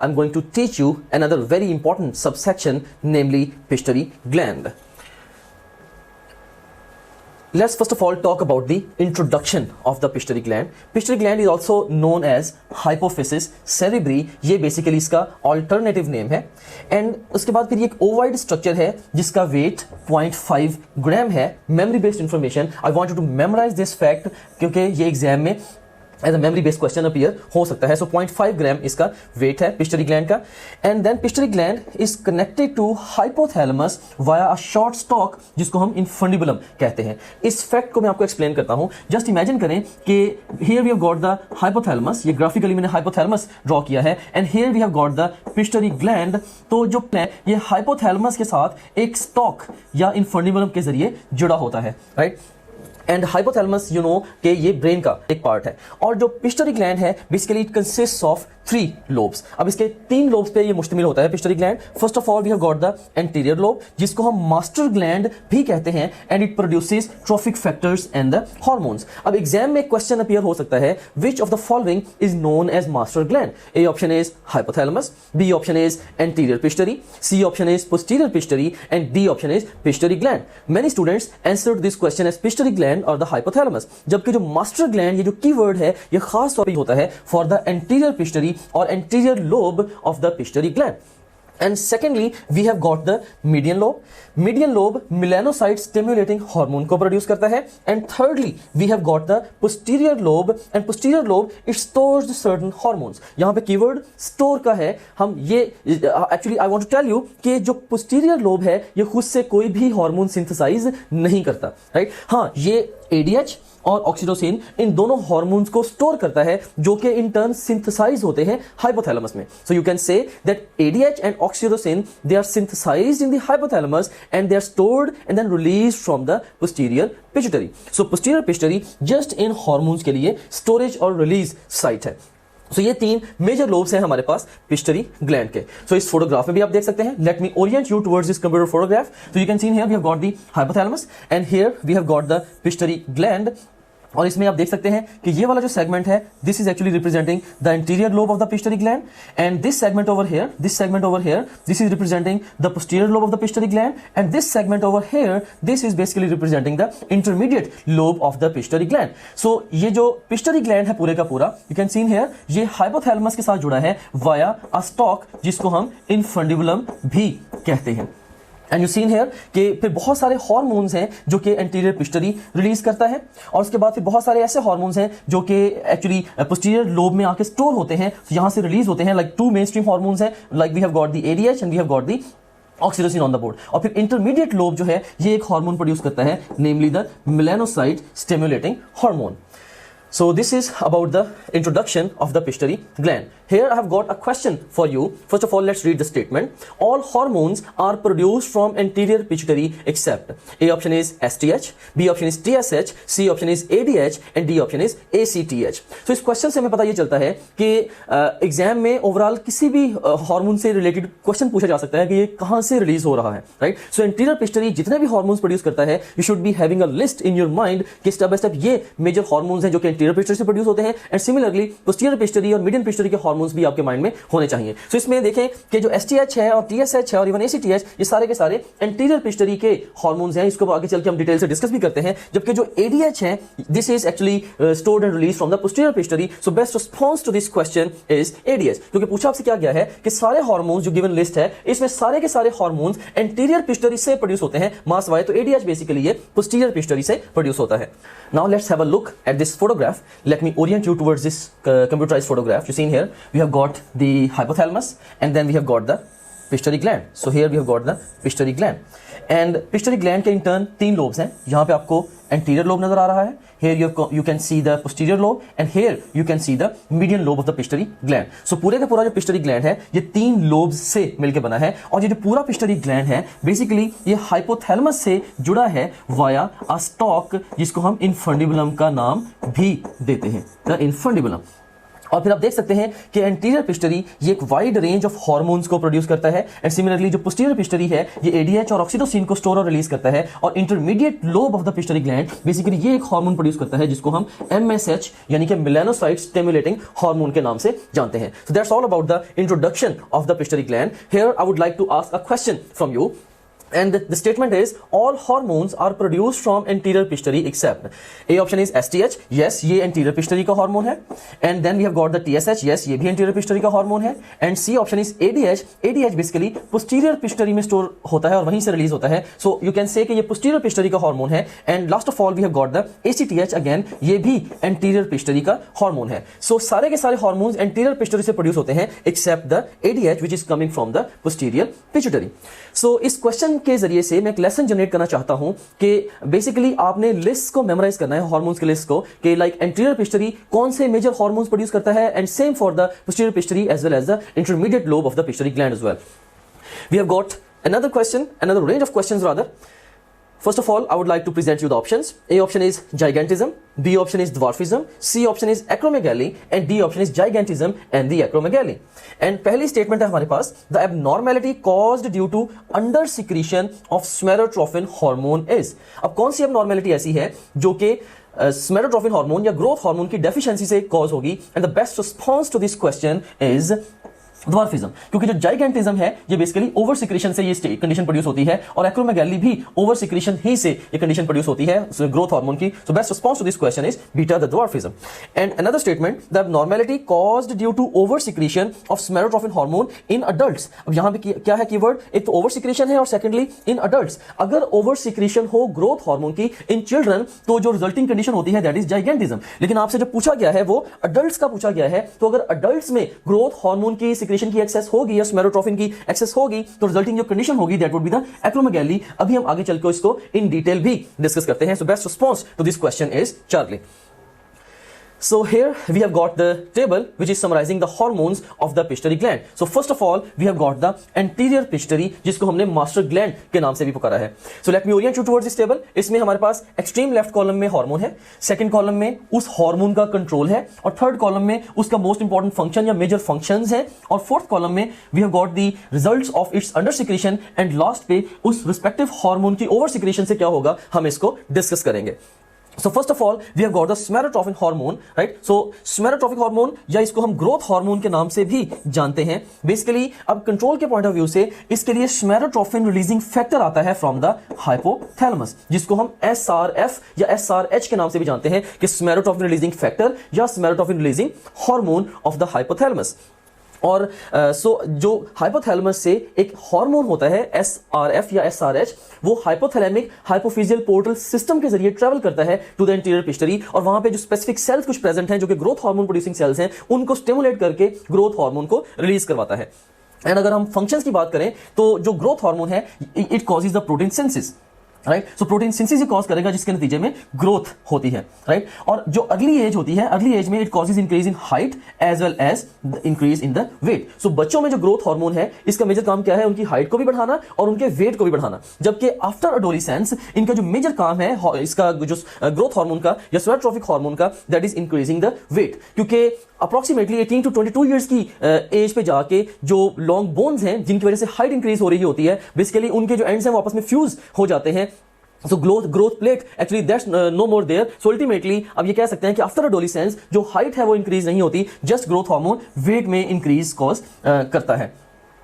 I'm going to teach you another very important subsection, namely pituitary gland. Let's first of all talk about the introduction of the pituitary gland. Pituitary gland is also known as hypophysis cerebri. ये basically इसका alternative name है. And उसके बाद फिर ये एक ओवाइड structure है जिसका वेट 0.5 ग्राम है. Memory based information. I want you to memorise this fact क्योंकि ये एग्जाम में as a memory based question appear हो सकता है. सो 0.5 ग्राम इसका वेट है पिट्यूटरी ग्लैंड का. And then pituitary gland is connected to hypothalamus via a short stock जिसको हम इन्फंडिबुलम कहते हैं. इस फैक्ट को मैं आपको एक्सप्लेन करता हूं. जस्ट इमेजिन करें कि here we have got the hypothalamus. ये ग्राफिकली मैंने हाइपोथैलेमस ड्रॉ किया है. And here we have got the pituitary gland. तो जो ये हाइपोथैलेमस के साथ एक स्टॉक या इन्फंडिबुलम के जरिए जुड़ा होता है, right. And hypothalamus you know कि ये ब्रेन का एक पार्ट है. और जो पिट्यूटरी ग्लैंड है basically it consists of 3 lobes. अब इसके 3 लोब्स पे ये मुश्तमिल होता है pituitary gland. First of all we have got the anterior lobe जिसको हम मास्टर ग्लैंड भी कहते हैं. And it produces trophic factors and the hormones. अब एग्जाम में क्वेश्चन अपीयर हो सकता है विच of the following is known as master gland. A option is hypothalamus, B option is anterior pituitary, C option is posterior pituitary and D option is pituitary gland. Many students answered this question as pituitary gland और the hypothalamus. जबकि जो master gland ये जो keyword है ये खास तौर पे होता है फॉर द एंटीरियर पिट्यूटरी और anterior lobe of the pituitary gland. And secondly, we have got the median lobe. Median lobe melanocyte stimulating hormone को produce करता है. And thirdly, we have got the posterior lobe. And posterior lobe it stores certain hormones. यहाँ पे keyword store का है. हम ये actually I want to tell you कि जो posterior lobe है ये खुद से कोई भी hormone synthesize नहीं करता, right? हाँ, ये ADH और ऑक्सीटोसिन इन दोनों हार्मोन्स को स्टोर करता है जो कि इन टर्न सिंथेसाइज होते हैं हाइपोथैलेमस में. So you can say that ADH and oxytocin they are synthesized in the hypothalamus and they are stored and then released from the posterior pituitary. So posterior pituitary just इन hormones के लिए storage और release site है. सो ये 3 major lobes हैं हमारे पास pituitary gland के. सो इस फोटोग्राफ में भी आप देख सकते हैं. Let me orient you towards this computer photograph. So you can see here we have got the hypothalamus and here we have got the pituitary gland. और इसमें आप देख सकते हैं कि ये वाला जो सेगमेंट है this is actually representing the interior lobe of the pituitary gland. And this segment over here this is representing the posterior lobe of the pituitary gland. And this segment over here this is basically representing the intermediate lobe of the pituitary gland. So ये जो pituitary gland है पूरे का पूरा you can see here ये hypothalamus के साथ जुड़ा है वाया अ स्टॉक जिसको हम इन्फंडिबुलम भी कहते हैं. एंड यू सीन हियर कि फिर बहुत सारे हार्मोन्स हैं जो कि एंटीरियर पिट्यूटरी रिलीज करता है. और उसके बाद फिर बहुत सारे ऐसे हार्मोन्स हैं जो कि एक्चुअली पोस्टीरियर लोब में आके स्टोर होते हैं, यहां से रिलीज होते हैं. लाइक 2 मेन स्ट्रीम हार्मोन्स हैं, like we have got the ADH and we have got the oxytocin on the board. और फिर इंटरमीडिएट लोब जो है ये एक हार्मोन प्रोड्यूस करता है namely the melanocyte stimulating hormone. So this is about the introduction of the pituitary gland. Here I have got a question for you. First of all, let's read the statement. All hormones are produced from anterior pituitary except A option is STH, B option is TSH, C option is ADH and D option is ACTH. So इस question से हमें पता ये चलता है कि exam में overall किसी भी हार्मोन से रिलेटेड क्वेश्चन पूछा जा सकता है कि ये कहाँ से रिलीज हो रहा है, राइट. सो एंटीरियर पिट्यूटरी जितने भी हार्मोन्स प्रोड्यूस करता है you should be having a list in your mind कि स्टेप बाय स्टेप ये मेजर हार्मोन्स हैं जो कि एंटीरियर पिट्यूटरी से प्रोड्यूस होते हैं. एंड सिमिलरली पोस्टीरियर पिट्यूटरी और मीडियन पिट्यूटरी के हार्मोन्स भी आपके माइंड में होने चाहिए. सो इसमें देखें कि जो एसटीएच है और टीएसएच है और इवन एसीटीएच ये सारे के सारे एंटीरियर पिट्यूटरी के हार्मोन्स हैं. इसको आगे चल के हम डिटेल से डिस्कस भी करते हैं. जबकि जो एडीएच है this is actually stored and release from the posterior pituitary. So best response to this question is ADH. क्योंकि पूछा आपसे क्या गया है कि सारे हार्मोन्स जो गिवन लिस्ट है इसमें सारे के सारे हार्मोन्स एंटीरियर पिट्यूटरी से प्रोड्यूस होते हैं मास वाइज. तो एडीएच बेसिकली ये पोस्टीरियर पिट्यूटरी से प्रोड्यूस होता है. Now let's have a look at this photograph. Let me orient you towards this computerized photograph. You see here we have got the hypothalamus and then we have got the pituitary gland. So here we have got the pituitary gland. And pituitary gland के in turn 3 lobes हैं. यहाँ पे आपको anterior lobe नजर आ रहा है. Here you can see the posterior lobe and here you can see the median lobe of the pituitary gland. So पूरे का पूरा जो pituitary gland है ये 3 lobes से मिलके बना है. और ये जो पूरा pituitary gland है basically ये hypothalamus से जुड़ा है via a stalk जिसको हम infundibulum का नाम भी देते हैं, the infundibulum. और फिर आप देख सकते हैं कि एंटीरियर पिस्टरी ये एक वाइड रेंज ऑफ हार्मोन्स को प्रोड्यूस करता है, एंड सिमिलरली जो पोस्टीरियर पिस्टरी है ये एडीएच और ऑक्सीटोसिन को स्टोर और रिलीज करता है, और intermediate lobe of the pituitary gland basically ये एक हार्मोन प्रोड्यूस करता है जिसको हम एमएसएच यानी कि मेलानोसाइट स्टिमुलेटिंग हार्मोन के नाम से जानते हैं. So that's all about the introduction of the pituitary gland. Here I would like to ask a question from you. And the statement is all hormones are produced from anterior pituitary except. A option is STH, yes ये anterior pituitary का hormone है. And then we have got the TSH, yes ये भी anterior pituitary का hormone है. And C option is ADH, ADH basically posterior pituitary में store होता है और वहीं से रिलीज होता है. So you can say कि ये posterior pituitary का हार्मोन है. And last of all we have got the ACTH again, ये भी anterior pituitary का हार्मोन है. So सारे के सारे हार्मोन्स anterior pituitary से प्रोड्यूस होते हैं except the ADH which is coming from the posterior pituitary. So इस क्वेश्चन के जरिए से मैं एक लेसन जनरेट करना चाहता हूं कि बेसिकली आपने लिस्ट को मेमोराइज करना है, हार्मोन्स के लिस्ट को, कि लाइक एंटीरियर पिस्टरी कौन से मेजर हार्मोन्स प्रोड्यूस करता है, and same for the posterior pituitary as well as the intermediate lobe of the pituitary gland as well. We have got another question, another range of questions rather. First of all, I would like to present you the options. A option is gigantism, B option is dwarfism, C option is acromegaly, and D option is gigantism and the acromegaly. And पहली statement है हमारे पास, the abnormality caused due to under secretion of somatotropin hormone is. अब कौन सी abnormality ऐसी है जो कि somatotropin hormone या ग्रोथ हार्मोन की डेफिशिएंसी से कॉज होगी, and the best response to this question is dwarfism. क्योंकि जो जाइगेंटिज्म है ये बेसिकली ओवर सिक्रेशन से ये कंडीशन प्रोड्यूस होती है, और एक्रोमेगैली भी ओवर सिक्रेशन ही से ये कंडीशन प्रोड्यूस होती है ग्रोथ हार्मोन की. So best response to this question is beta the dwarfism. And another statement, the abnormality caused due to over secretion of somatotropin hormone in adults. अब यहां पे क्या है कीवर्ड, एक तो ओवर सिक्रेशन है और सेकेंडली इन अडल्ट्स. अगर ओवर सिक्रेशन हो ग्रोथ हार्मोन की इन चिल्ड्रन तो जो रिजल्टिंग कंडीशन होती है दैट इज जाइगेंटिज्म. लेकिन आपसे जो पूछा गया है वो अडल्ट्स का पूछा गया है, तो अगर अडल्ट्स में ग्रोथ हार्मोन की सिक्रेशन की एक्सेस होगी या सोमैटोट्रोपिन की एक्सेस होगी तो रिजल्टिंग जो कंडीशन होगी that would be the acromegaly. अभी हम आगे चलकर इसको इन डिटेल भी डिस्कस करते हैं. So best response to this question is Charlie. So here we have got the table which is summarizing the hormones of the pituitary gland. So first of all we have got the anterior pituitary जिसको हमने master gland के नाम से भी पुकारा है. So let me orient you towards this table. इसमें हमारे पास extreme left column में हार्मोन है, second column में उस हार्मोन का कंट्रोल है, और third column में उसका मोस्ट इंपॉर्टेंट फंक्शन या मेजर फंक्शंस है, और fourth column में we have got the results of its under secretion, and last पे उस रिस्पेक्टिव हार्मोन की ओवर सिक्रेशन से क्या होगा हम इसको डिस्कस करेंगे. So first of all we have got the somatotropin hormone, right? So somatotropin hormone या इसको हम ग्रोथ हार्मोन के नाम से भी जानते हैं. बेसिकली अब कंट्रोल के पॉइंट ऑफ व्यू से इसके लिए somatotropin रिलीजिंग फैक्टर आता है फ्रॉम द हाइपोथैलेमस, जिसको हम SRF या SRH के नाम से भी जानते हैं कि somatotropin रिलीजिंग फैक्टर या somatotropin releasing hormone of the hypothalamus. और जो हाइपोथैलेमस से एक हार्मोन होता है SRF या SRH, वो हाइपोथैलेमिक हाइपोफिजियल पोर्टल सिस्टम के जरिए ट्रैवल करता है टू द इंटीरियर पिट्यूटरी, और वहां पे जो स्पेसिफिक सेल्स कुछ प्रेजेंट हैं जो कि ग्रोथ हार्मोन प्रोड्यूसिंग सेल्स हैं उनको स्टिमुलेट करके ग्रोथ हार्मोन को रिलीज करवाता है. एंड अगर हम फंक्शंस की बात करें तो जो ग्रोथ हार्मोन है it causes the protein synthesis, right. So protein synthesis cause करेगा जिसके नतीजे में ग्रोथ होती है, राइट. और जो अर्ली एज होती है, अर्ली एज में it causes increase in height as well as increase in the weight. So बच्चों में जो ग्रोथ हार्मोन है इसका मेजर काम क्या है, उनकी हाइट को भी बढ़ाना और उनके वेट को भी बढ़ाना. जबकि आफ्टर एडोलेसेंस इनका जो मेजर काम है इसका जो ग्रोथ हार्मोन का या सोमैटोट्रोपिक हार्मोन का that is increasing the weight. क्योंकि अप्रोक्सीमेटली 18 टू 22 ईयर्स की एज पे जाके जो लॉन्ग बोन्स हैं जिनकी वजह से हाइट इंक्रीज हो रही होती है, बेसिकली उनके जो एंड्स हैं वो आपस में फ्यूज हो जाते हैं. So growth plate actually that's no more there. So ultimately अब ये कह सकते हैं कि आफ्टर एडोलेसेंस जो हाइट है वो इंक्रीज नहीं होती, जस्ट ग्रोथ हार्मोन वेट में इंक्रीज कॉज करता है.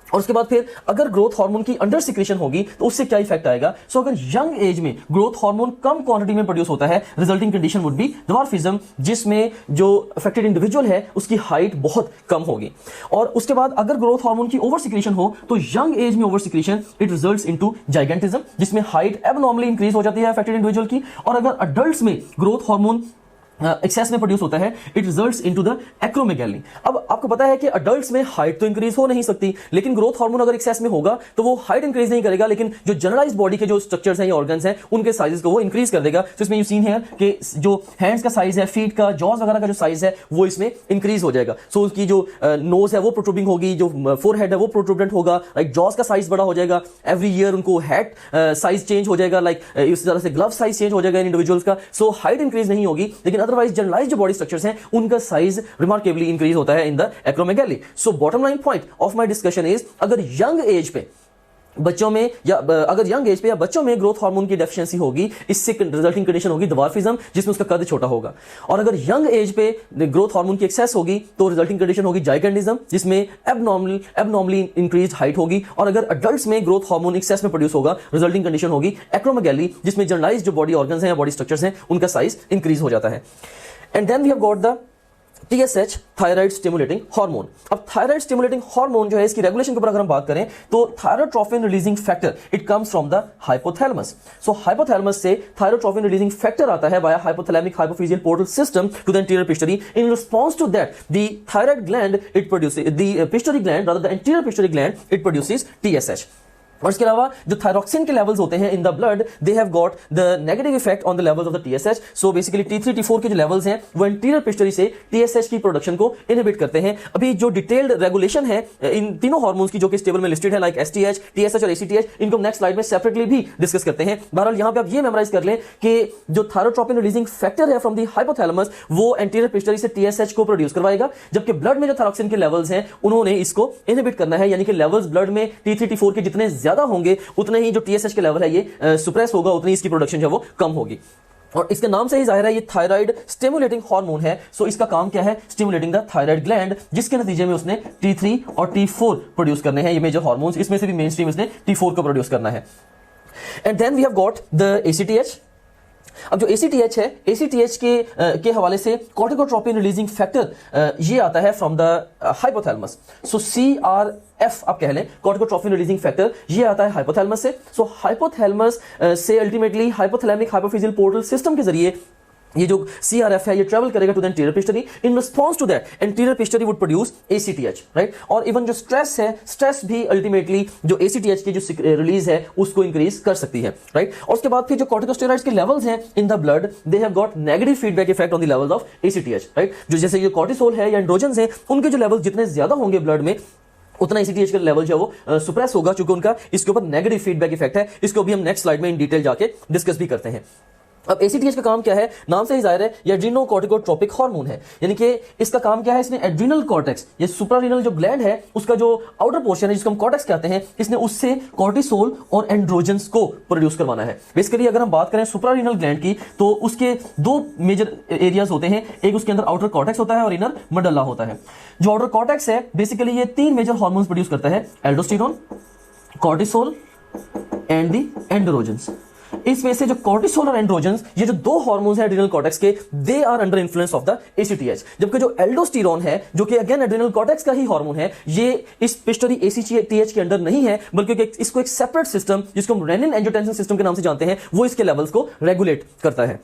और उसके बाद फिर अगर ग्रोथ हार्मोन की अंडर सिक्रेशन होगी तो उससे क्या इफेक्ट आएगा. सो अगर यंग एज में ग्रोथ हार्मोन कम क्वांटिटी में प्रोड्यूस होता है, resulting condition would be dwarfism, जिसमें जो अफेक्टेड इंडिविजुअल है उसकी हाइट बहुत कम होगी. और उसके बाद अगर ग्रोथ हार्मोन की ओवर सिक्रेशन हो तो यंग एज में over secretion it results into gigantism, जिसमें हाइट एबनॉर्मली इंक्रीज हो जाती है अफेक्टेड इंडिविजुअल की. और अगर अडल्ट्स में ग्रोथ हार्मोन एक्सेस में प्रोड्यूस होता है it results into the acromegaly. अब आपको पता है कि अडल्ट्स में हाइट तो इंक्रीज हो नहीं सकती, लेकिन ग्रोथ हार्मोन अगर एक्सेस में होगा तो वो हाइट इंक्रीज नहीं करेगा, लेकिन जो जनरलाइज्ड बॉडी के जो स्ट्रक्चर्स हैं या ऑर्गन्स हैं उनके साइजेस को वो इंक्रीज कर देगा. तो इसमें यू सीन है कि जो हैंड्स का साइज है, फीट का, जॉज वगैरह का जो साइज है वो इसमें इंक्रीज हो जाएगा. सो उसकी जो नोज है वो प्रोट्रूडिंग होगी, जो फोरहेड है वो प्रोट्रूडेंट होगा, लाइक जॉज का साइज बड़ा हो जाएगा. एवरी ईयर उनको हैट साइज चेंज हो जाएगा, लाइक इस तरह से ग्लव साइज चेंज हो जाएगा इन इंडिविजुअल्स का. सो हाइट इंक्रीज नहीं होगी, लेकिन अदरवाइज जनरलाइज्ड जो बॉडी स्ट्रक्चर्स हैं उनका साइज रिमार्केबली इंक्रीज होता है in the acromegaly. So bottom line point of my discussion is, अगर यंग एज पे बच्चों में या अगर यंग एज पे या बच्चों में ग्रोथ हार्मोन की डेफिशिएंसी होगी, इससे रिजल्टिंग कंडीशन होगी द्वार्फिज्म, जिसमें उसका कद छोटा होगा। और अगर यंग एज पे ग्रोथ हार्मोन की एक्सेस होगी तो रिजल्टिंग कंडीशन होगी जाइकेंडिज्म, जिसमें एबनॉर्मली इंक्रीज हाइट होगी। और अगर अडल्ट्स में ग्रोथ हार्मोन एक्सेस में प्रोड्यूस होगा, रिजल्टिंग कंडीशन होगी एक्रोमेगैली, जिसमें जनरलाइज्ड जो बॉडी ऑर्गन्स हैं या बॉडी स्ट्रक्चर्स हैं उनका साइज इंक्रीज हो जाता है। And then we have got the TSH, thyroid stimulating hormone. अब थायराइड स्टिमुलेटिंग हार्मोन जो है, इसकी रेगुलेशन के ऊपर अगर हम बात करें तो thyrotrophin releasing factor it comes from the hypothalamus. So hypothalamus से थायरोट्रोफिन रिलीजिंग फैक्टर आता है via hypothalamic hypophyseal portal system to the anterior pituitary. In response to that the thyroid gland it produces the pituitary gland, rather the anterior pituitary gland it produces TSH। और इसके अलावा जो thyroxine के levels होते हैं in the blood, they have got the negative effect on the levels of the TSH। So basically T3 T4 के जो levels हैं वो एंटीरियर पिट्यूटरी से TSH की प्रोडक्शन को इनहिबिट करते हैं। अभी जो डिटेल्ड रेगुलेशन है इन तीनों हार्मोन्स की जो कि इस टेबल में लिस्टेड है, लाइक STH, TSH और ACTH, इनको नेक्स्ट स्लाइड में सेपरेटली भी डिस्कस करते हैं। बहरहाल यहां पे आप ये मेमोराइज कर लें कि जो थायरोट्रोपिन रिलीजिंग फैक्टर है फ्रॉम द हाइपोथैलेमस वो एंटीरियर पिट्यूटरी से TSH को प्रोड्यूस करवाएगा, जबकि ब्लड में जो थायरोक्सिन के लेवल्स हैं उन्होंने इसको इनहिबिट करना है। यानी कि लेवल्स ब्लड में T3 T4 के जितने ज्यादा होंगे उतने ही जो TSH के लेवल है ये सुप्रेस होगा, उतनी इसकी प्रोडक्शन जो है वो कम होगी। और इसके नाम से ही जाहिर है ये थायराइड स्टिमुलेटिंग हार्मोन है। सो इसका काम क्या है? स्टिमुलेटिंग द थायराइड ग्लैंड, जिसके नतीजे में उसने T3 और T4 प्रोड्यूस करने हैं। ये मेजर हार्मोन्स, इसमें से भी मेन स्ट्रीम इसने T4 को प्रोड्यूस करना है। And then we have got the ACTH। अब जो ACTH है, ACTH के हवाले से कॉर्टिकोट्रोपिन रिलीजिंग फैक्टर ये आता है from the hypothalamus. So CRF आप कह लें, कॉर्टिकोट्रोपिन रिलीजिंग फैक्टर, ये आता है हाइपोथैलेमस से। सो हाइपोथैलेमस से ultimately hypothalamic hypophyseal portal system के जरिए ये जो CRF है ये ट्रेवल करेगा to the anterior pituitary. In response to that anterior pituitary would produce ACTH, right. और इवन जो स्ट्रेस है, स्ट्रेस भी अल्टीमेटली जो ACTH की जो रिलीज है उसको इंक्रीज कर सकती है, राइट। और उसके बाद फिर जो कॉर्टिकोस्टेरॉइड्स के लेवल्स हैं in the blood, they have got negative feedback effect on the levels of ACTH, right. जो जैसे ये कॉर्टिसोल है या एंड्रोजन्स हैं, उनके जो लेवल्स जितने ज्यादा होंगे ब्लड में उतना ACTH का लेवल जो है वो सुप्रेस होगा, क्योंकि उनका इसके ऊपर नेगेटिव फीडबैक इफेक्ट है। इसको भी हम नेक्स्ट स्लाइड में इन डिटेल जाके डिस्कस भी करते हैं। अब ACTH का काम क्या है? नाम से ही जाहिर है ये एड्रीनोकॉर्टिकोट्रोपिक हार्मोन है, यानी कि इसका काम क्या है? इसने एड्रीनल कॉर्टेक्स, ये सुप्रारीनल जो ग्लैंड है उसका जो आउटर पोर्शन है जिसको हम कॉर्टेक्स कहते हैं, इसने उससे कॉर्टिसोल और एंड्रोजन्स को प्रोड्यूस करवाना है। बेसिकली अगर हम बात करें सुप्रारीनल ग्लैंड की तो उसके दो मेजर एरियाज होते हैं, एक उसके अंदर आउटर कॉर्टेक्स होता है और इनर मेडुल्ला होता है। जो आउटर कॉर्टेक्स है बेसिकली ये तीन मेजर हार्मोन्स प्रोड्यूस करता है, aldosterone, cortisol and the androgens. इसमें से जो कॉर्टिसोल और एंड्रोजन्स, ये जो दो हार्मोन्स हैं एड्रिनल कॉर्टेक्स के, they are under influence of the ACTH। जबकि जो एल्डोस्टेरोन है, जो कि अगेन एड्रिनल कॉर्टेक्स का ही हार्मोन है, ये इस पिट्यूटरी ACTH के अंडर नहीं है, बल्कि इसको एक सेपरेट सिस्टम जिसको हम रेनिन एंजियोटेंसिन सिस्टम के नाम से जानते हैं, वो इसके लेवल्स को रेगुलेट करता है।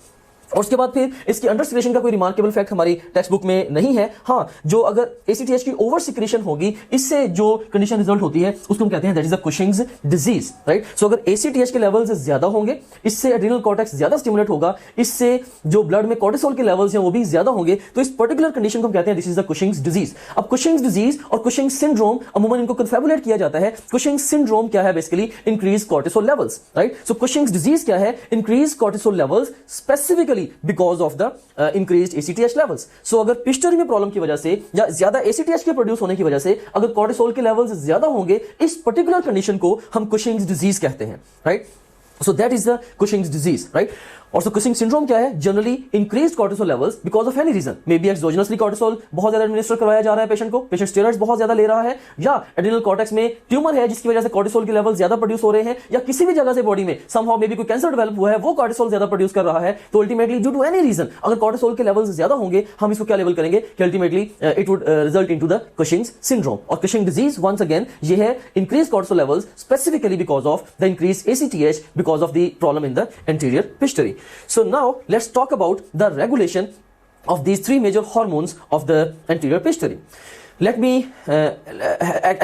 और उसके बाद फिर इसकी अंडर सिक्रेशन का कोई रिमार्केबल फैक्ट हमारी टेक्स्ट बुक में नहीं है। हाँ, जो अगर ACTH की ओवर सिक्रेशन होगी, इससे जो कंडीशन रिजल्ट होती है उसको हम कहते हैं that is the Cushing's disease, right. So अगर ACTH के लेवल्स ज्यादा होंगे, इससे एड्रिनल कॉर्टेक्स ज्यादा स्टिमुलेट होगा, इससे जो ब्लड में कॉर्टिसोल के लेवल्स हैं वो भी ज्यादा होंगे, तो इस पर्टिकुलर कंडीशन को हम कहते हैं this is the Cushing's disease. अब कुशिंग्स डिजीज और कुशिंग्स सिंड्रोम अमूमन इनको कन्फेबुलेट किया जाता है। कुशिंग्स सिंड्रोम क्या है? Basically increase cortisol levels, right. So Cushing's disease क्या है? Increase cortisol levels specifically because of increased ACTH levels। So अगर पिट्यूटरी में प्रॉब्लम की वजह से या ज्यादा ACTH के प्रोड्यूस होने की वजह से अगर कॉर्टिसोल के लेवल्स ज्यादा होंगे, इस पर्टिकुलर कंडीशन को हम कुशिंग्स डिजीज कहते हैं, right. So that is the Cushing's disease, right. और कुशिंग सिंड्रोम क्या है? Generally increased cortisol levels because of any reason, may be exogenously cortisol बहुत ज्यादा एडमिनिस्टर करवाया जा रहा है पेशेंट को, पेशेंट स्टेरॉइड्स बहुत ज्यादा ले रहा है, या एड्रिनल कॉर्टेक्स में ट्यूमर है जिसकी वजह से कॉर्टिसोल के लेवल ज्यादा प्रोड्यूस हो रहे हैं, या किसी भी जगह से बॉडी में समहाउ मे बी कोई कैंसर डेवलप हुआ है, वो कॉर्टिसोल ज्यादा प्रोड्यूस कर रहा है। तो ultimately due to any reason अगर कॉर्टिसोल के लेवल्स ज्यादा होंगे, हम इसको क्या लेवल करेंगे कि ultimately it would result into the Cushing's syndrome. और कुशिंग डिजीज वंस अगेन ये है increase cortisol levels specifically because of the increase ACTH because of the problem in the anterior pituitary. So now let's talk about the regulation of these three major hormones of the anterior pituitary. Let me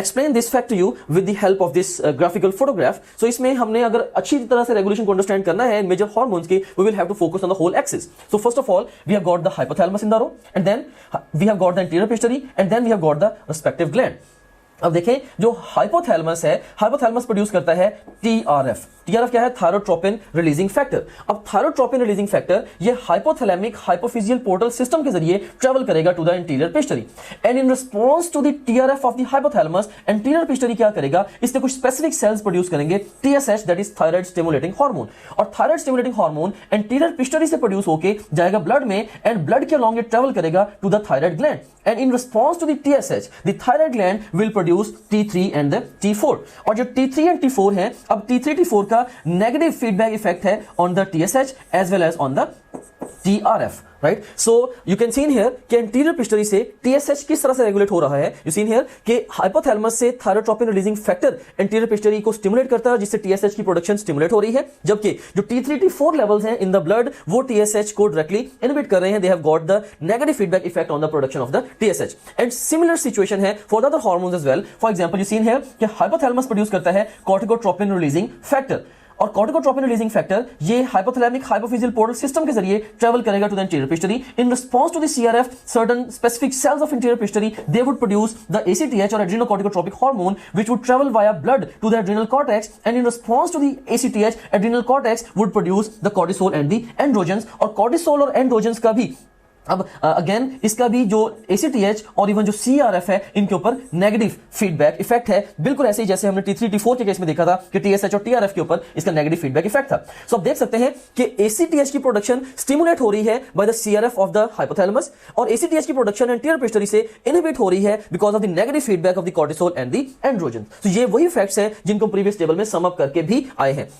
explain this fact to you with the help of this graphical photograph. So इसमें हमने अगर अच्छी तरह से regulation को understand करना है major hormones की, we will have to focus on the whole axis. So first of all, we have got the hypothalamus in the row, and then we have got the anterior pituitary, and then we have got the respective gland. अब देखें जो hypothalamus है, hypothalamus produce करता है TRF. TRF क्या है? Thyrotropin releasing factor. अब thyrotropin releasing factor ये हाइपोथैलेमिक हाइपोफिजियल पोर्टल सिस्टम के जरिए ट्रेवल करेगा to the interior pituitary and in response to the TRF of the hypothalamus interior pituitary क्या करेगा? इससे कुछ स्पेसिफिक सेल्स प्रोड्यूस करेंगे TSH, that is thyroid stimulating hormone. और thyroid stimulating hormone interior pituitary से प्रोड्यूस होकर जाएगा ब्लड में एंड ब्लड के अलोंग इट ट्रेवल करेगा to the thyroid gland and in response to the TSH the thyroid gland will produce T3 and the T4। और जो T3 and T4 है, अब T3 T4 का नेगेटिव फीडबैक इफेक्ट है on the TSH as well as on the TRF, right? So you can seen here कि interior pituitary से TSH किस तरह से रेगुलेट हो रहा है। यू सीन हियर कि हाइपोथैलेमस से thyrotropin releasing factor interior pituitary को स्टिमुलेट करता है जिससे TSH की प्रोडक्शन स्टिमुलेट हो रही है, जबकि जो T3 T4 लेवल्स हैं इन द ब्लड वो TSH को डायरेक्टली इनहिबिट कर रहे हैं। They have got the negative feedback effect on the production of the TSH and similar situation है for the other hormones as well. For example you seen here कि hypothalamus produce करता है corticotropin releasing factor और corticotropin releasing factor ये hypothalamic hypophyseal portal system के जरिए travel करेगा to the interior pituitary in response to the CRF certain specific cells of interior pituitary they would produce the ACTH और adrenocorticotropic hormone which would travel via blood to the adrenal cortex and in response to the ACTH adrenal cortex would produce the cortisol and the androgens. और cortisol और androgens का भी अब again इसका भी जो ACTH और इवन जो CRF है इनके ऊपर नेगेटिव फीडबैक इफेक्ट है, बिल्कुल ऐसे ही जैसे हमने T3 T4 के केस में देखा था कि TSH और TRF के ऊपर इसका नेगेटिव फीडबैक इफेक्ट था। सो आप देख सकते हैं कि ACTH की प्रोडक्शन स्टिमुलेट हो रही है by the CRF of the hypothalamus और ACTH की प्रोडक्शन इंटीरियर पिट्यूटरी से इनहिबिट हो रही है because of the negative feedback of the cortisol and the androgen. तो ये वही फैक्ट्स हैं जिनको प्रीवियस टेबल में सम अप करके भी आए हैं।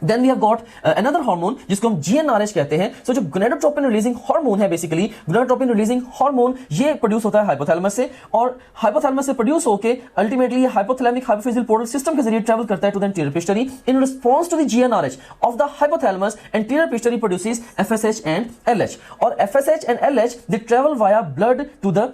Then we have got another hormone जिसको हम GnRH कहते हैं। So जो gonadotropin releasing hormone है, बेसिकली gonadotropin releasing hormone ये प्रोड्यूस होता है हाइपोथैलेमस से और हाइपोथैलेमस से प्रोड्यूस होके ultimately hypothalamic hypophyseal portal system के जरिए ट्रैवल करता है to the interior pituitary in response to the GnRH of the hypothalamus interior pituitary produces FSH and LH और FSH and LH they travel via blood to the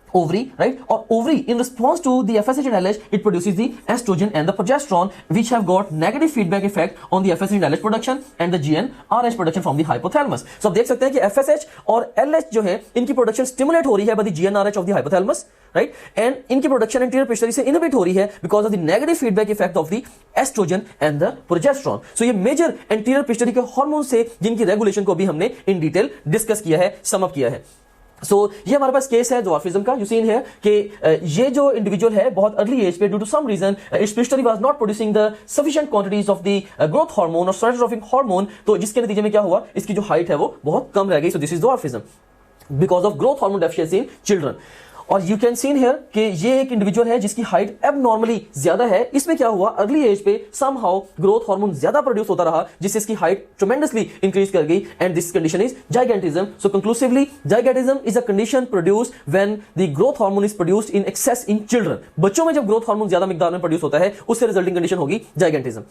ovary, right? Or ovary in response to the FSH and LH it produces the estrogen and the progesterone which have got negative feedback effect on the FSH and LH production and the GnRH production from the hypothalamus. So आप देख सकते हैं कि FSH और LH जो है इनकी production stimulate हो रही है by the GnRH of the hypothalamus, right? And इनकी प्रोडक्शन इंटीरियर पिट्यूटरी से इनहिबिट हो रही है because of the negative feedback effect of the estrogen and the progesterone. So ये मेजर इंटीरियर पिट्यूटरी के हार्मोन से जिनकी रेगुलेशन को भी हमने इन डिटेल डिस्कस किया है, सम अप किया है। ये हमारे पास केस है ड्वार्फिज्म का। यू सीन है कि ये जो इंडिविजुअल है बहुत अर्ली एज पे due to some reason it's pituitary was not producing the sufficient quantities of the growth hormone और सोनाटोट्रोपिक हार्मोन, तो जिसके नतीजे में क्या हुआ, इसकी जो हाइट है वो बहुत कम रह गई। So this is dwarfism because of growth hormone deficiency in children. और यू कैन सीन हियर कि ये एक इंडिविजुअल है जिसकी हाइट एबनॉर्मली ज्यादा है। इसमें क्या हुआ, अर्ली एज पे समहाउ ग्रोथ हार्मोन ज्यादा प्रोड्यूस होता रहा जिससे इसकी हाइट ट्रेमेंडसली इंक्रीज कर गई and this condition is gigantism. So conclusively gigantism is a condition produced when the growth hormone is produced in excess in children. बच्चों में जब ग्रोथ हार्मोन ज्यादा मिकदार में प्रोड्यूस होता है उससे रिजल्टिंग कंडीशन होगी जाइगेंटिज्म।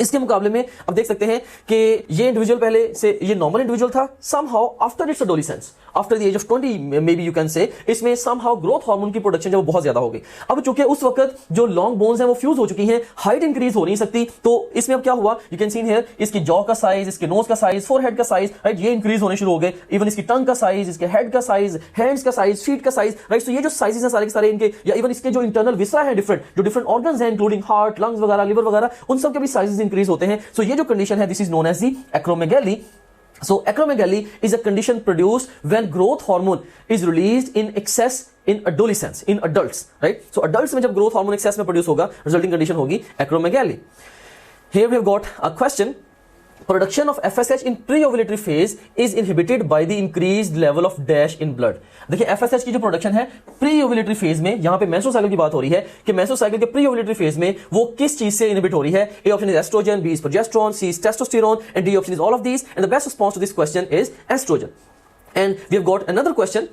इसके मुकाबले में अब देख सकते हैं कि ये इंडिविजुअल पहले से ये नॉर्मल इंडिविजुअल था, somehow after its adolescence after the age of 20 may be you can say, इसमें समहाउ ग्रोथ हार्मोन की प्रोडक्शन जब बहुत ज्यादा हो गई। अब चूंकि उस वक्त जो लॉन्ग बोन्स हैं वो फ्यूज हो चुकी हैं, हाइट इंक्रीज हो नहीं सकती, तो इसमें अब क्या हुआ, यू कैन सीन हियर इसकी जॉ का साइज, इसके नोज का साइज, फोरहेड का साइज, राइट, ये इंक्रीज होने शुरू हो गए। इवन इसकी टंग का साइज, इसके हेड का साइज, हैंड्स का साइज, फीट का साइज, राइट। सो ये जो साइजेस हैं सारे के सारे इनके, या इवन इसके जो इंटरनल विसरा है डिफरेंट, जो डिफरेंट ऑर्गन्स हैं इंक्लूडिंग हार्ट, लंग्स वगैरह, लिवर वगैरह, उन सब के भी साइजेस इंक्रीज होते हैं। सो ये जो कंडीशन है this is known as the acromegaly. So acromegaly is a condition produced when growth hormone is released in excess in adolescence, in adults, right? So adults में जब growth hormone excess में produce होगा, resulting condition होगी acromegaly. Here we have got a question. Production of FSH in pre-ovulatory phase is inhibited by the increased level of dash in blood. देखिए FSH की जो production है pre-ovulatory phase में, यहां पे मेंस्ट्रुअल साइकिल की बात हो रही है कि मेंस्ट्रुअल साइकिल के प्री-ओवुलेटरी फेज में वो किस चीज से इनहिबिट हो रही है। A option is oestrogen, B is progesterone, C is testosterone and D option is all of these and the best response to this question is oestrogen. And we have got another question,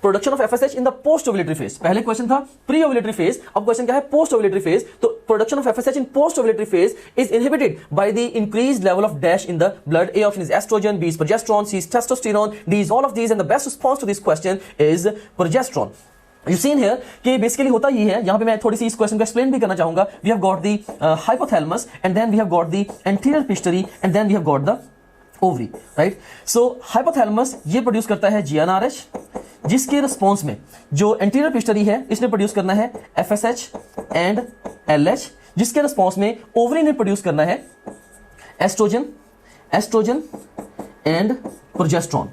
production of FSH in the post ovulatory phase. पहले question था pre ovulatory phase, अब question क्या है post ovulatory phase. तो production of FSH in post ovulatory phase is inhibited by the increased level of dash in the blood. A option is oestrogen, B is progesterone, C is testosterone, D is all of these and the best response to this question is progesterone. You seen here कि basically होता ये है, यहां पे मैं थोड़ी सी इस question को एक्सप्लेन भी करना चाहूंगा। We have got the hypothalamus and then we have got the anterior pituitary and then we have got the ovary, right. So hypothalamus ये प्रोड्यूस करता है GnRH, जिसके रिस्पॉन्स में जो एंटीरियर पिट्यूटरी है इसने प्रोड्यूस करना है एफएसएच एंड एलएच, जिसके रिस्पॉन्स में ओवरी ने प्रोड्यूस करना है एस्ट्रोजन एंड प्रोजेस्टेरोन।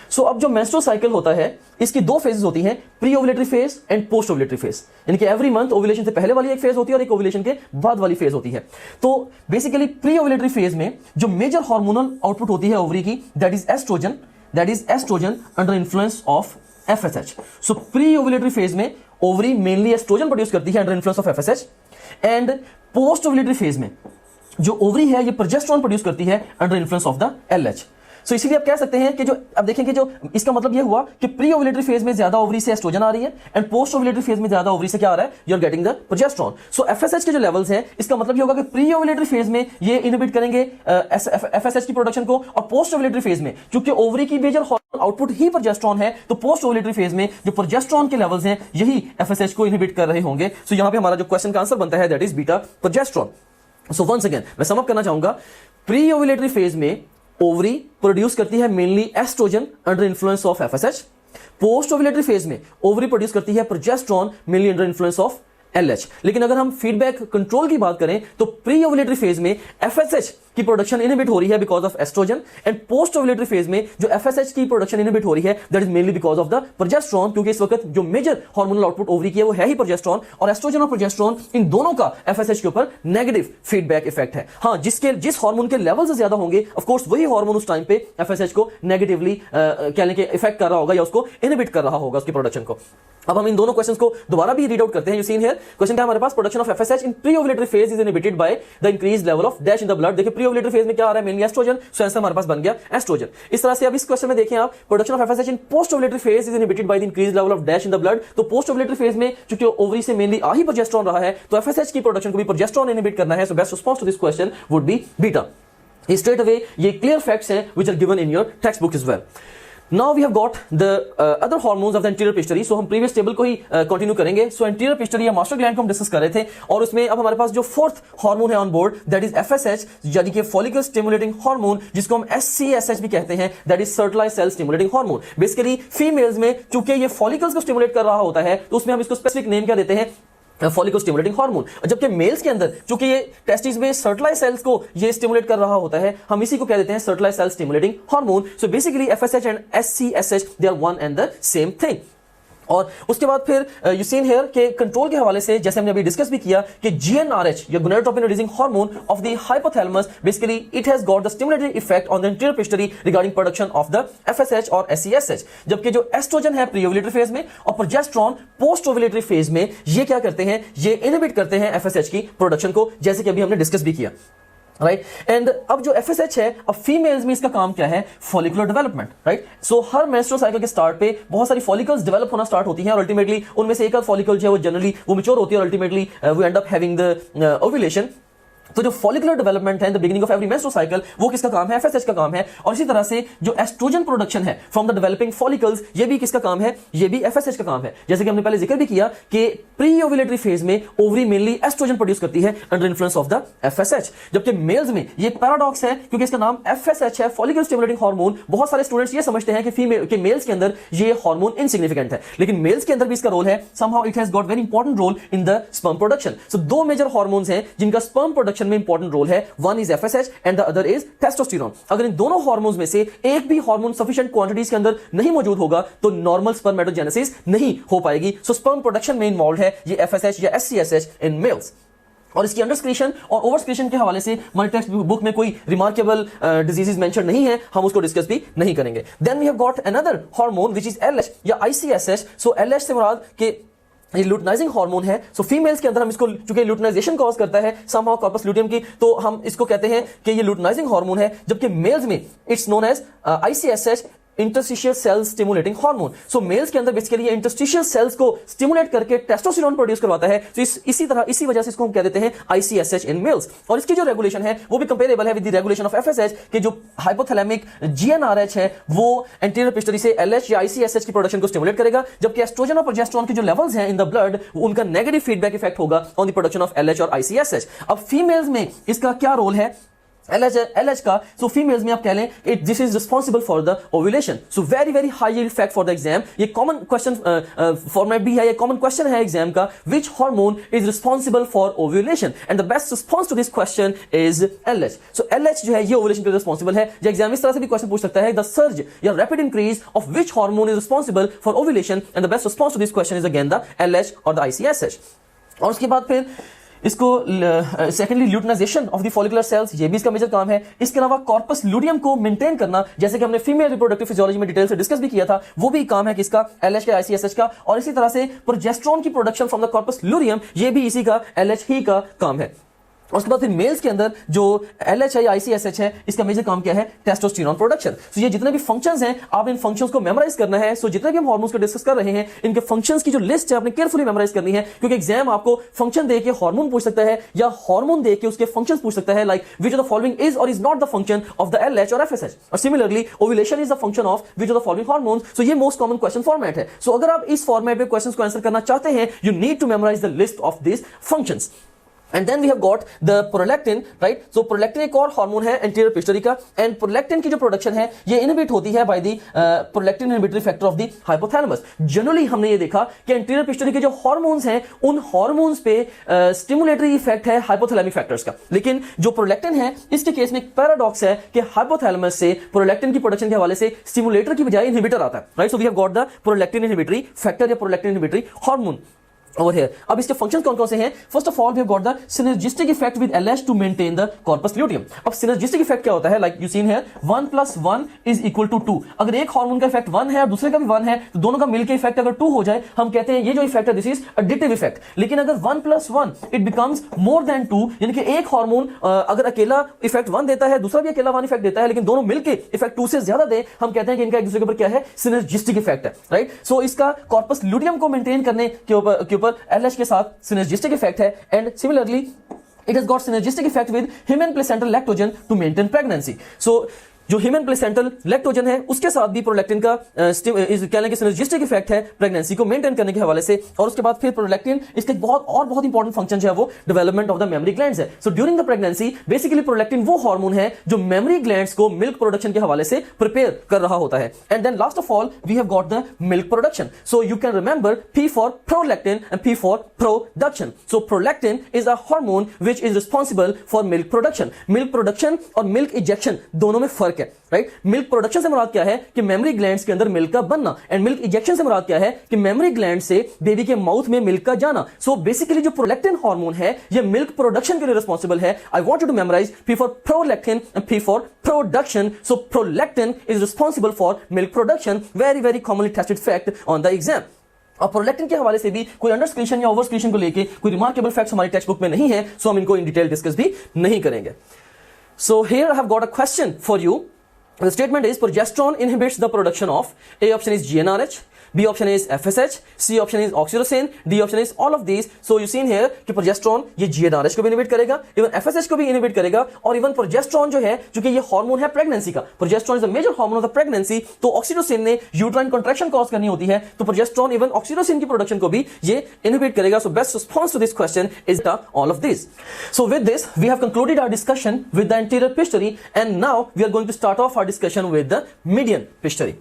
सो अब जो मेंस्ट्रुअल साइकिल होता है इसकी दो फेजेस होती हैं, pre ovulatory phase and post ovulatory phase. यानी कि एवरी मंथ ओवुलेशन से पहले वाली एक फेज होती है और एक ओवुलेशन के बाद वाली फेज होती है। तो बेसिकली प्री ओवुलेटरी फेज में जो मेजर हार्मोनल आउटपुट होती है ओवरी की, that is estrogen under influence of FSH. So pre ovulatory phase में ओवरी मेनली एस्ट्रोजन प्रोड्यूस करती है under influence of FSH, and post ovulatory phase में जो ओवरी है ये प्रोजेस्टेरोन प्रोड्यूस करती है under influence of the LH. So इसीलिए आप कह सकते हैं कि जो अब देखें कि जो इसका मतलब ये हुआ कि प्री ओवुलेटरी फेज में ज्यादा ओवरी से एस्ट्रोजन आ रही है एंड पोस्ट ओवुलेटरी फेज में ज्यादा ओवरी से क्या आ रहा है, you are getting the progesterone. So FSH के जो लेवल्स हैं इसका मतलब ये होगा कि प्री ओवुलेटरी फेज में ये इनहिबिट करेंगे एफएसएच की प्रोडक्शन को, और पोस्ट ओवुलेटरी फेज में क्योंकि ओवरी की मेजर आउटपुट ही प्रोजेस्टेरोन है तो पोस्ट ओवुलेटरी फेज में जो प्रोजेस्टेरोन के लेवल्स हैं यही एफएसएच को इनहिबिट कर रहे होंगे। सो यहां पे हमारा जो क्वेश्चन का आंसर बनता है that is beta progesterone. So once again मैं सम अप करना चाहूंगा, प्री ओवुलेटरी फेज में ओवरी प्रोड्यूस करती है mainly oestrogen under influence of FSH, post ovulatory phase में ओवरी प्रोड्यूस करती है progesterone mainly under influence of LH. लेकिन अगर हम फीडबैक कंट्रोल की बात करें तो प्री ओवुलेटरी फेज में एफएसएच की प्रोडक्शन इनहिबिट हो रही है because of oestrogen, and post ovulatory phase में जो एफएसएच की प्रोडक्शन इनहिबिट हो रही है that is mainly because of the progesterone, क्योंकि इस वक्त जो मेजर हार्मोनल आउटपुट ओवरी की है वो है ही प्रोजेस्टेरोन, और एस्ट्रोजन और प्रोजेस्टेरोन इन दोनों का एफएसएच के ऊपर नेगेटिव फीडबैक इफेक्ट है। हाँ, जिस हार्मोन के लेवल से ज्यादा होंगे ऑफ कोर्स वही हार्मोन उस टाइम पे एफएसएच को नेगेटिवली कहने के इफेक्ट कर रहा होगा या उसको इनहिबिट कर रहा होगा उसकी प्रोडक्शन को। अब हम इन दोनों क्वेश्चंस को दोबारा भी रीड आउट करते हैं। यू सीन हियर क्वेश्चन क्या हमारे पास, production of FSH in pre ovulatory phase is inhibited by the increased level of dash in the blood. देखिए प्री ओवुलेटरी फेज में क्या आ रहा है, मेनली एस्ट्रोजन, सो आंसर हमारे पास बन गया एस्ट्रोजन। इस तरह से अब इस क्वेश्चन में देखें आप, production of FSH in post ovulatory phase is inhibited by the increased level of dash in the blood. तो पोस्ट ओवुलेटरी फेज में चूंकि ओवरी से मेनली आ ही प्रोजेस्टेरोन रहा है तो एफएसएच की प्रोडक्शन को भी प्रोजेस्टेरोन इनहिबिट करना है। So best response to this question would be beta. Straight away ये क्लियर फैक्ट्स हैं which are given in your text book as well. Now we have got the other hormones of the anterior pituitary. So हम previous table को ही continue करेंगे. So anterior pituitary या master gland को हम discuss कर रहे थे और उसमें अब हमारे पास जो फोर्थ हार्मोन है on board that is FSH, यानी कि फॉलिकल स्टिमुलेटिंग हार्मोन, जिसको हम एससीएसएच भी कहते हैं, that is sertilized cell stimulating hormone. Basically females में चूंकि ये फॉलिकल्स को स्टिमुलेट कर रहा होता है तो उसमें हम इसको स्पेसिफिक नेम क्या देते हैं, फॉलिकल स्टिमुलेटिंग हार्मोन। जबकि मेल्स के अंदर चूंकि ये टेस्टिस में सर्टिलाइज्ड सेल्स को ये स्टिमुलेट कर रहा होता है, हम इसी को कह देते हैं sertilized cell stimulating hormone. So basically FSH and SCSH they are one and the same thing. और उसके बाद फिर यू सीन हियर के कंट्रोल के हवाले से जैसे हमने अभी डिस्कस भी किया कि जीएनआरएच या gonadotropin releasing hormone of the hypothalamus, basically it has got the stimulatory effect on the anterior pituitary regarding production of the FSH और एससीएसएच। जबकि जो एस्ट्रोजन है प्री ओवुलेटरी फेज में और प्रोजेस्टेरोन पोस्ट ओवुलेटरी फेज में ये क्या करते हैं, ये इनहिबिट करते हैं एफएसएच की प्रोडक्शन को, जैसे कि अभी हमने डिस्कस भी किया। राइट एंड अब जो एफएसएच है, अब फीमेल्स में इसका काम क्या है, फॉलिकुलर डेवलपमेंट। राइट सो हर मेंस्ट्रुअल साइकिल के स्टार्ट पे बहुत सारी फॉलिकल्स डेवलप होना स्टार्ट होती हैं और अल्टीमेटली उनमें से एक आध फॉलिकल जो है वो जनरली वो मैच्योर होती है और ultimately we end up having the ovulation. तो जो फॉलिकुलर डेवलपमेंट है in the beginning of every menstrual cycle वो किसका काम है, एफएसएच का काम है। और इसी तरह से जो एस्ट्रोजन प्रोडक्शन है फ्रॉम द डेवलपिंग फॉलिकल्स ये भी किसका काम है, ये भी एफएसएच का काम है। जैसे कि हमने पहले जिक्र भी किया कि प्री ओवुलेटरी फेज में ओवरी मेनली एस्ट्रोजन प्रोड्यूस करती है under influence of the FSH, जबकि मेल्स में ये पैराडॉक्स है क्योंकि इसका नाम एफएसएच है, फॉलिकल स्टिमुलेटिंग हार्मोन। बहुत सारे स्टूडेंट्स ये समझते हैं कि फीमेल के मेल्स के अंदर ये हार्मोन इनसिग्निफिकेंट है, लेकिन मेल्स के अंदर भी इसका रोल है। Somehow it has got very important role in the sperm production. So दो मेजर हार्मोन्स हैं जिनका स्पर्म प्रोडक्शन में इंपॉर्टेंट रोल है, one is FSH and the other is testosterone। अगर इन दोनों हार्मोन्स में से एक भी हार्मोन सफिशिएंट क्वांटिटीज के अंदर नहीं मौजूद होगा तो नॉर्मल स्पर्मेटोजेनेसिस नहीं हो पाएगी। सो स्पर्म प्रोडक्शन में इन्वॉल्व है ये FSH या SCSH इन मेल्स। और इसकी अंडरस्क्रीशन और ओवरस्क्रीशन के हवाले से हमारी टेक्स्ट बुक में कोई रिमार्केबल डिजीजेस मेंशन नहीं है, हम उसको डिस्कस भी नहीं करेंगे। Then we have got another hormone which is LH या ICSH। सो LH से मुराद के ये लुटिनाइजिंग हार्मोन है। सो फीमेल्स के अंदर हम इसको चूंकि लुटिनाइजेशन कॉज करता है समहाउ कॉर्पस लुटियम की, तो हम इसको कहते हैं कि ये लुटिनाइजिंग हार्मोन है, जबकि मेल्स में it's known as ICSH interstitial cell stimulating hormone. So males के अंदर बेसिकली इंटरस्टिशियल सेल्स को स्टिमुलेट करके टेस्टोस्टेरोन प्रोड्यूस करवाता है। तो इसी वजह से इसको हम कह देते हैं ICSH इन मेल्स। और इसकी जो रेगुलेशन है वो भी कंपेरेबल है with the regulation of FSH कि जो हाइपोथैलेमिक GnRH है वो एंटीरियर पिट्यूटरी से LH या ICSH की प्रोडक्शन को स्टिमुलेट करेगा, जबकि एस्ट्रोजन और प्रोजेस्टेरोन के जो लेवल्स हैं इन द ब्लड उनका नेगेटिव फीडबैक इफेक्ट होगा on the production of LH और ICSH। अब फीमेल्स में इसका क्या रोल है, LH का, so females में आप कह लें this is responsible for the ovulation. So very high yield fact for the exam. ये common question format भी है, ये common question है exam का, which hormone is responsible for ovulation? And the best response to this question is LH. So LH जो है ये ovulation के लिए responsible है. जो exam इस तरह से भी question पूछ सकता है, the surge या rapid increase of which hormone is responsible for ovulation? And the best response to this question is again the LH or the ICSH. और उसके बाद फिर इसको secondly luteinization of the follicular cells, ये भी इसका major काम है. इसके अलावा कॉर्पस लूडियम को मेंटेन करना, जैसे कि हमने फीमेल रिप्रोडक्टिव फिजियोलॉजी में डिटेल से डिस्कस भी किया था, वो भी काम है किसका, एलएच का, आईसीएसएच का. और इसी तरह से प्रोजेस्टेरोन की प्रोडक्शन फ्रॉम द कॉर्पस लूडियम, ये भी इसी का, एलएच ही का काम है. और उसके बाद फिर मेल्स के अंदर जो एलएच है या आईसीएसएच है, इसका मेजर काम क्या है, टेस्टोस्टेरोन प्रोडक्शन. सो ये जितने भी फंक्शंस हैं, आप इन फंक्शंस को मेमोराइज करना है. सो जितने भी हम हार्मोन्स को डिस्कस कर रहे हैं, इनके फंक्शंस की जो लिस्ट है आपने केयरफुली मेमोराइज करनी है, क्योंकि एग्जाम आपको फंक्शन दे के हार्मोन पूछ सकता है या हार्मोन दे के उसके फंक्शंस पूछ सकता है, like which of the following is और is not the function of the LH और एफएसएच. और similarly ovulation is the function of which of the following hormones. So ये मोस्ट कॉमन क्वेश्चन फॉर्मेट है. सो अगर आप इस फॉर्मेट में questions को आंसर करना चाहते हैं, you need to memorise the list of this functions. And then we have got the prolactin, right? So prolactin एक और हार्मोन है anterior pituitary का, and prolactin की जो प्रोडक्शन है ये इनहिबिट होती है by the prolactin inhibitory factor of the hypothalamus. Generally हमने ये देखा कि anterior pituitary के जो हार्मोन्स हैं, उन हार्मोन्स पे स्टिमुलेटरी इफेक्ट है हाइपोथैलेमिक फैक्टर्स का, लेकिन जो प्रोलैक्टिन है इसके केस में एक पैराडॉक्स है कि हाइपोथैलेमस से प्रोलैक्टिन की प्रोडक्शन के हवाले से स्टिमुलेटर की बजाय इनहिबिटर आता है, right? So we have got the prolactin inhibitory factor या prolactin inhibitory hormone over here. अब इसके फंक्शंस कौन कौन से हैं? First of all we have got the synergistic effect with LH to maintain the corpus luteum. अब synergistic effect क्या होता है? Like you seen here 1 + 1 = 2. अगर एक हार्मोन का इफेक्ट 1 है और दूसरे का भी 1 है, तो दोनों का मिलकर इफेक्ट अगर 2 हो जाए, हम कहते हैं ये जो इफेक्ट है दिस इज एडिटिव इफेक्ट. लेकिन अगर 1 + 1 इट बिकम्स मोर देन 2, यानी कि एक हार्मोन अगर अकेला इफेक्ट 1 देता है, दूसरा भी अकेला 1 इफेक्ट देता है, लेकिन दोनों मिलकर इफेक्ट 2 से ज्यादा दे, हम कहते हैं कि इनका एक दूसरे के ऊपर क्या है, सिनर्जिस्टिक इफेक्ट है, राइट? सो इसका कॉर्पस ल्यूटियम को मेंटेन करने के ऊपर एलएच के साथ synergistic effect है, and similarly it has got synergistic effect with hymen placental lactogen to maintain pregnancy. So जो ह्यूमन प्लेसेंटल लैक्टोजन है उसके साथ भी प्रोलैक्टिन का कह लें कि सिनर्जिस्टिक इफेक्ट है प्रेगनेंसी को मेंटेन करने के हवाले से. और उसके बाद फिर प्रोलैक्टिन इसका बहुत इंपॉर्टेंट फंक्शन जो है वो development of the mammary glands है. So during the pregnancy basically prolactin वो हार्मोन है जो मेमोरी ग्लैंड्स को मिल्क प्रोडक्शन के हवाले से प्रिपेयर कर रहा होता है. And then last of all we have got the milk production. So you can remember P for prolactin and P for production. So prolactin is a hormone which is responsible for milk production. Milk production और milk ejection दोनों में फर्क है, right? Milk production से मुराद क्या है कि mammary glands के अंदर मिल्क का बनना, एंड मिल्क इजेक्शन से मुराद क्या है कि मेमोरी ग्लैंड से बेबी के माउथ में मिल्क का जाना. सो बेसिकली जो प्रोलैक्टिन हार्मोन है ये मिल्क प्रोडक्शन के लिए रिस्पांसिबल है. I want you to memorise P for prolactin and P for production. So prolactin is responsible for milk production. Very commonly tested fact on the exam. और prolactin के हवाले से भी कोई अंडरस्क्रीशन या ओवरस्क्रीशन को लेके कोई रिमार्केबल फैक्ट्स हमारी टेक्स्ट बुक में नहीं है, सो हम इनको इन डिटेल डिस्कस भी नहीं करेंगे. So here I have got a question for you. The statement is progesterone inhibits the production of, A option is GnRH, B option is FSH, C option is oxytocin, D option is all of these. So you seen here कि progesterone ये GnRH को भी inhibit करेगा, even FSH को भी inhibit करेगा, और even progesterone जो है क्योंकि ये हार्मोन है प्रेगनेंसी का, progesterone is the major hormone of the pregnancy, तो ऑक्सीटोसिन ने यूट्राइन कंट्रैक्शन कॉज करनी होती है, तो प्रोजेस्टेरोन इवन ऑक्सीटोसिन की प्रोडक्शन को भी ये इनहिबिट करेगा. So best response to this question is the all of this. So with this we have concluded our discussion with the anterior pituitary, and now we are going to start off our discussion with the median pituitary.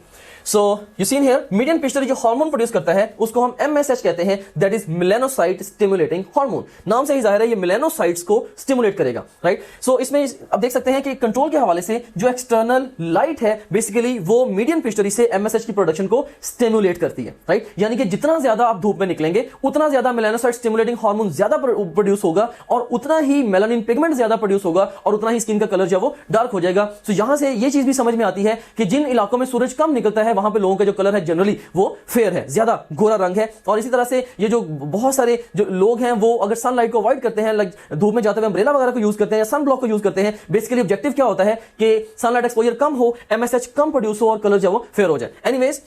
So you seen here median pituitary जो hormone produce करता है उसको हम MSH कहते हैं, that is melanocyte stimulating hormone. नाम से ही जाहिर है ये मेलानोसाइट्स को स्टिमुलेट करेगा, राइट? सो इसमें अब देख सकते हैं कि कंट्रोल के हवाले से जो एक्सटर्नल लाइट है बेसिकली वो मीडियन पिट्यूटरी से MSH की प्रोडक्शन को स्टिमुलेट करती है, राइट? यानी कि जितना ज्यादा आप धूप में निकलेंगे उतना ज्यादा मेलानोसाइट स्टिमुलेटिंग हार्मोन ज्यादा प्रोड्यूस होगा, और उतना ही मेलानिन पिगमेंट ज्यादा प्रोड्यूस होगा, और उतना ही स्किन का कलर जो है वो डार्क हो जाएगा. सो यहां से ये चीज भी समझ में आती है कि जिन इलाकों में सूरज कम निकलता है वहां पे लोगों का जो कलर है जनरली वो फेयर है, ज्यादा गोरा रंग है. और इसी तरह से ये जो बहुत सारे जो लोग हैं वो अगर सनलाइट को अवॉइड करते हैं, लाइक धूप में जाते हुए अम्ब्रेला वगैरह को यूज करते हैं या सन ब्लॉक को यूज करते हैं, बेसिकली ऑब्जेक्टिव क्या होता है कि सनलाइट एक्सपोजर कम हो, MSH कम प्रोड्यूस हो और कलर जो है वो फेयर हो जाए. एनीवेज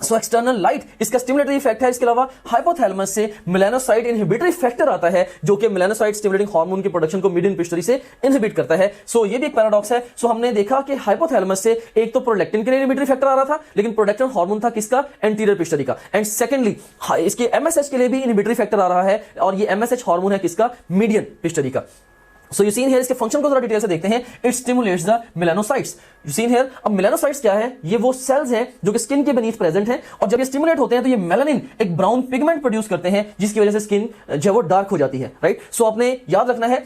सो एक्सटर्नल लाइट इसका स्टिमुलेटरी इफेक्ट है. इसके अलावा हाइपोथैलेमस से मेलानोसाइट इनहिबिटरी फैक्टर आता है जो कि मेलानोसाइट स्टिमुलेटिंग हार्मोन की प्रोडक्शन को मीडियन पिट्यूटरी से इनहिबिट करता है. सो ये भी एक पैराडॉक्स है. सो हमने देखा कि हाइपोथैलेमस से एक तो प्रोलैक्टिन के लिए इनहिबिटरी फैक्टर आ रहा था, लेकिन प्रोलैक्टिन हार्मोन था किसका, एंटीरियर पिट्यूटरी का. एंड सेकेंडली इसके MSH के लिए भी इनहिबिटरी फैक्टर आ रहा है, और ये MSH हार्मोन है किसका, मीडियन पिट्यूटरी का. सो यू सीन हियर, इसके फंक्शन को थोड़ा डिटेल से देखते हैं। It stimulates the melanocytes. You seen here, अब मेलानोसाइट्स क्या है? ये वो सेल्स हैं जो कि स्किन के beneath प्रेजेंट हैं, और जब ये स्टिमुलेट होते हैं तो ये मेलानिन एक ब्राउन पिगमेंट प्रोड्यूस करते हैं, जिसकी वजह से स्किन जो है वो डार्क हो जाती है, राइट। सो आपने याद रखना है